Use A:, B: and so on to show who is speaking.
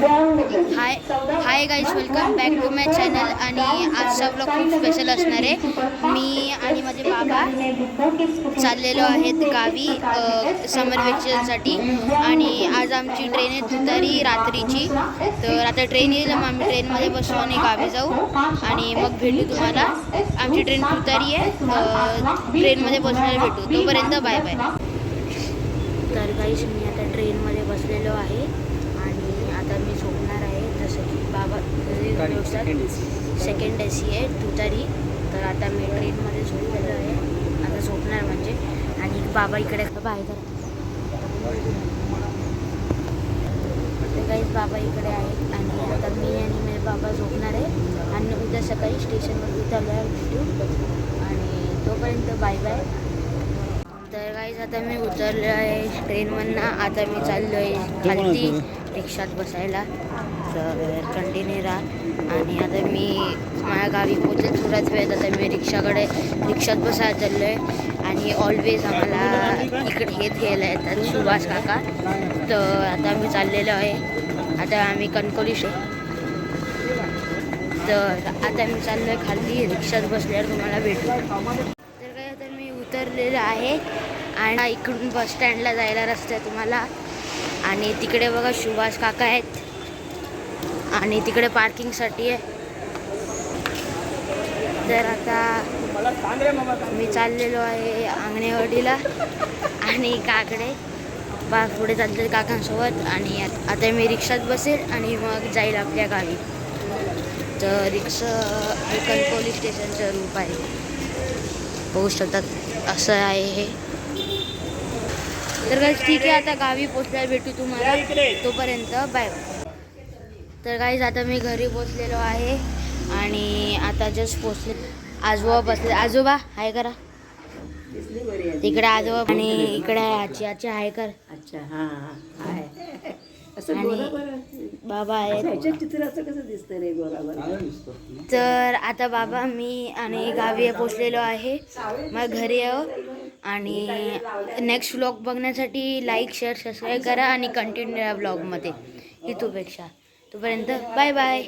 A: High hi guys, welcome back to my channel. आणि आजचा blog खूप स्पेशल असणार आहे. मी आणि माझे बाबा चाललेलो आहेत गावी समर वेकेशनसाठी. आणि आज आमची ट्रेन आहे तुतारी रात्रीची. तर आता ट्रेन येईल, मग आम्ही ट्रेनमध्ये बसू आणि गावी जाऊ आणि मग भेटू तुम्हाला. आमची ट्रेन तुतारी आहे, ट्रेनमध्ये बसण्याला भेटू. तोपर्यंत बाय बाय. तर गाईज, मी आता ट्रेनमध्ये बसलेलो आहे आणि आता मी झोपणार आहे. जसं की बाबा सेकंड AC आहे तुतारी. तर आता मी ट्रेनमध्ये झोपलेलो आहे, आता झोपणार म्हणजे. आणि बाबा इकडे बाहेर तर गाईज बाबा इकडे आहेत. आणि आता मी आणि माझे बाबा झोपणार आहे आणि उद्या सकाळी स्टेशनवर उतरल्यावर भेटू. आणि तोपर्यंत बाय बाय. तर गाईज आता मी उतरलो आहे ट्रेनमधनं. आता मी चाललो आहे खालती रिक्षात बसायला. तर कंटिन्यू राहा. आणि आता मी माझ्या गावी पोचले थोड्याच वेळात. आता मी रिक्षात बसायला चाललो आहे. आणि ऑलवेज आम्हाला इकडे हेच घ्यायला येतात सुभाष काका. तर आता मी चाललेलो आहे. आता आम्ही कणकवली तर आता मी चाललो आहे खाली रिक्षात बसल्यावर तुम्हाला भेटू. तर काय आता मी उतरलेलं आहे आणि इकडून बस स्टँडला जायला रस्ता आहे तुम्हाला. आणि तिकडे बघा सुभाष काका आहेत आणि तिकडे पार्किंगसाठी आहे. तर आता मी चाललेलो आहे अंगणेवाडीला आणि काकडे पुढे चालले काकांसोबत. आणि आता मी रिक्षात बसेल आणि मग जाईल आपल्या गावी. तर रिक्षा हे कणकवली स्टेशनचं रूप आहे, बघू शकतात असं आहे हे. तर गाईज ठीक आहे, आता गावी पोचल्यावर भेटू तुम्हाला. तोपर्यंत बाय. तर गाईज आता मी घरी पोचलेलो आहे आणि आता जस्ट पोचले. आजोबा बसले. आजोबा हाय करा. तिकडे आजोबा आणि इकडे आजी. आजी हाय कर.
B: अच्छा, हां हाय.
A: आणि बाबा आहेत.
B: चित्राचं कसं दिसतं रे बरोबर.
A: तर आता बाबा मी आणि गावी पोचलेलो आहे, मग घरी येऊ. आणि नेक्स्ट व्लॉग बघण्यासाठी लाईक शेअर सबस्क्राईब करा आणि कंटिन्यू या ब्लॉगमध्ये इथूपेक्षा. तोपर्यंत बाय बाय.